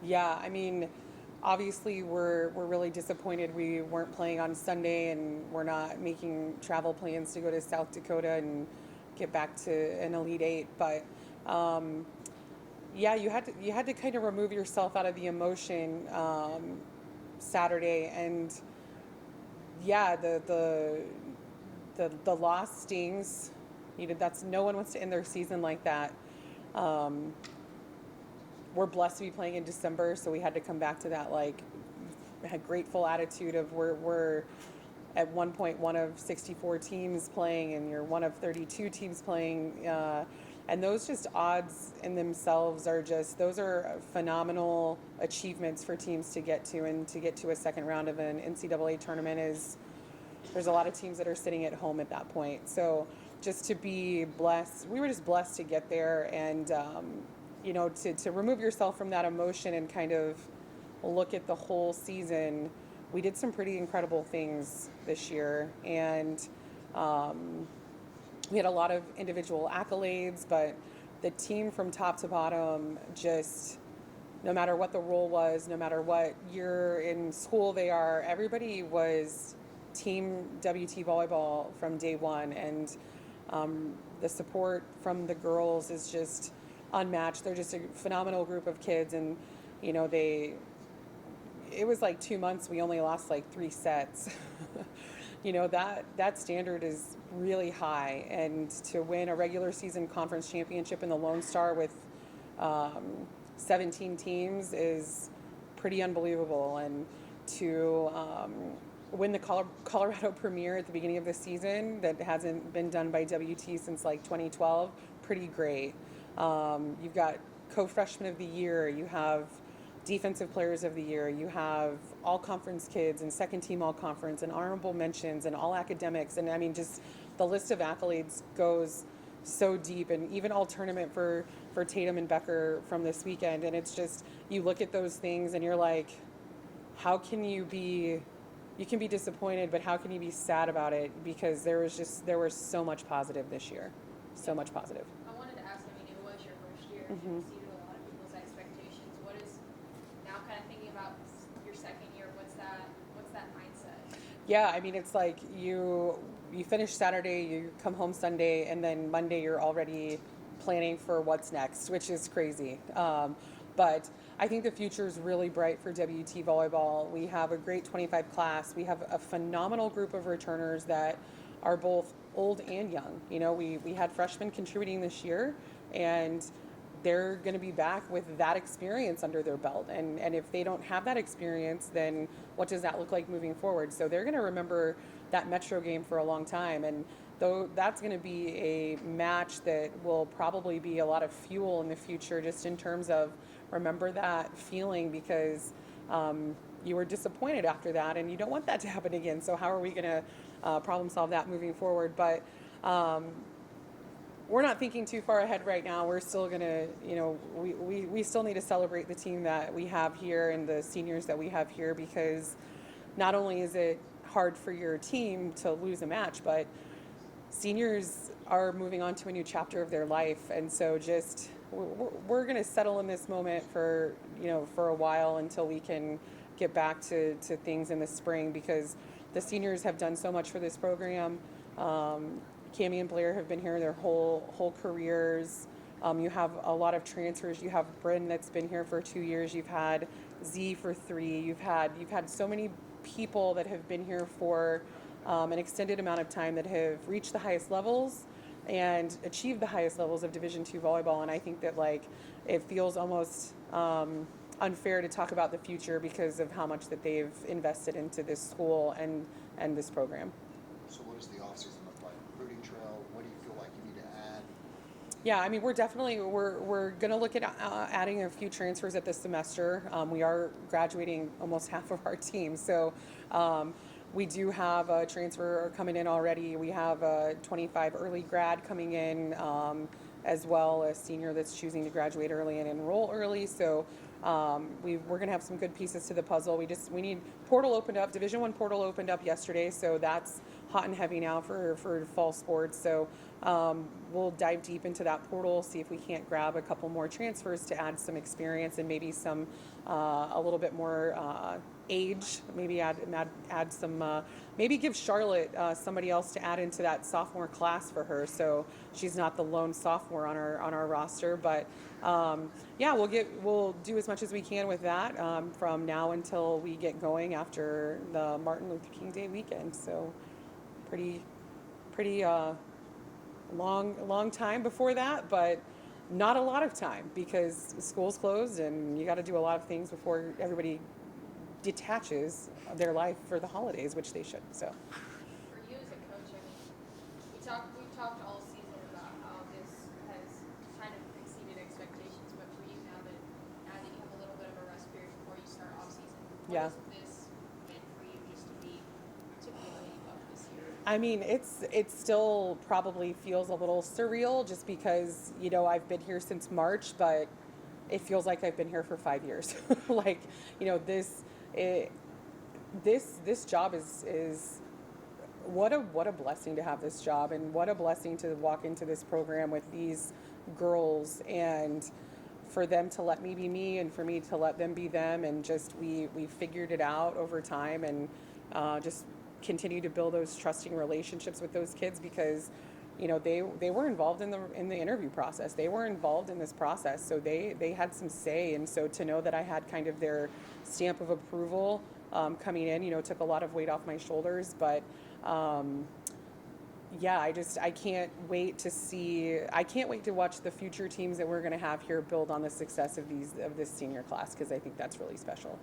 Yeah, I mean, obviously we're really disappointed we weren't playing on Sunday, and we're not making travel plans to go to South Dakota and get back to an Elite Eight. But um, yeah, you had to kind of remove yourself out of the emotion Saturday, and yeah, the loss stings. That's no one wants to end their season like that. Um, we're blessed to be playing in December, so we had to come back to that like had grateful attitude of we're at one point one of 64 teams playing, and you're one of 32 teams playing, and those just odds in themselves are just those are phenomenal achievements for teams to get to, and to get to a second round of an NCAA tournament is there's a lot of teams that are sitting at home at that point. So just to be blessed, we were just blessed to get there, and to remove yourself from that emotion and kind of look at the whole season. We did some pretty incredible things this year, and um, we had a lot of individual accolades, but the team from top to bottom just no matter what the role was, no matter what year in school they are, everybody was team WT volleyball from day one, and the support from the girls is just unmatched. They're just a phenomenal group of kids, and they it was like 2 months we only lost like 3 sets. That standard is really high, and to win a regular season conference championship in the Lone Star with um, 17 teams is pretty unbelievable, and to win the Colorado Premier at the beginning of the season that hasn't been done by WT since like 2012, pretty great. You've got co-freshman of the year, you have defensive players of the year, you have all conference kids and second team all conference and honorable mentions and all academics, and I mean just the list of accolades goes so deep, and even all tournament for Tatum and Becker from this weekend, and it's just you look at those things and you're like, how can you can be disappointed, but how can you be sad about it? Because there was so much positive this year, so much positive. I wanted to ask, I mean, it was your first year and you Mm-hmm. exceeded a lot of people's expectations. What is now kind of thinking about your second year, what's that mindset? Yeah, I mean it's like you finish Saturday, you come home Sunday, and then Monday you're already planning for what's next, which is crazy. But I think the future is really bright for WT volleyball. We have a great 25 class. We have a phenomenal group of returners that are both old and young. We had freshmen contributing this year, and they're going to be back with that experience under their belt. And if they don't have that experience, then what does that look like moving forward? So they're going to remember that Metro game for a long time. And though that's going to be a match that will probably be a lot of fuel in the future, just in terms of remember that feeling, because you were disappointed after that, and you don't want that to happen again. So how are we going to problem solve that moving forward? But we're not thinking too far ahead right now. We're still going to, we still need to celebrate the team that we have here and the seniors that we have here, because not only is it hard for your team to lose a match, but seniors are moving on to a new chapter of their life. And so just, we're going to settle in this moment for a while until we can get back to things in the spring, because the seniors have done so much for this program. Cami and Blair have been here their whole careers. You have a lot of transfers. You have Bryn that's been here for 2 years. You've had Z for 3. You've had so many people that have been here for an extended amount of time that have reached the highest levels and achieved the highest levels of Division II volleyball. And I think that it feels almost unfair to talk about the future because of how much that they've invested into this school and this program. So what does the offseason look like? Recruiting trail, what do you feel like you need to add? Yeah, I mean, we're going to look at adding a few transfers at this semester. We are graduating almost half of our team, so we do have a transfer coming in already. We have a 25 early grad coming in, as well as senior that's choosing to graduate early and enroll early. So we're going to have some good pieces to the puzzle. We need portal opened up. Division I portal opened up yesterday, so that's hot and heavy now for fall sports. So We'll dive deep into that portal, see if we can't grab a couple more transfers to add some experience and maybe some a little bit more age. Maybe add some. Maybe give Charlotte somebody else to add into that sophomore class for her, so she's not the lone sophomore on our roster. But yeah, we'll do as much as we can with that from now until we get going after the Martin Luther King Day weekend. So pretty long time before that, but not a lot of time because school's closed and you got to do a lot of things before everybody detaches their life for the holidays, which they should. So For you as a coach, I mean, we've talked all season about how this has kind of exceeded expectations, but for you now that you have a little bit of a rest period before you start off season, what yeah. has this meant for you just to be leading up this year? I mean, it still probably feels a little surreal just because, I've been here since March, but it feels like I've been here for 5 years. Like, this job is what a blessing to have this job, and what a blessing to walk into this program with these girls, and for them to let me be me and for me to let them be them, and just we figured it out over time, and just continue to build those trusting relationships with those kids because they were involved in the interview process. They were involved in this process, so they had some say. And so to know that I had kind of their stamp of approval coming in, took a lot of weight off my shoulders. But yeah, I can't wait to watch the future teams that we're going to have here build on the success of this senior class, because I think that's really special.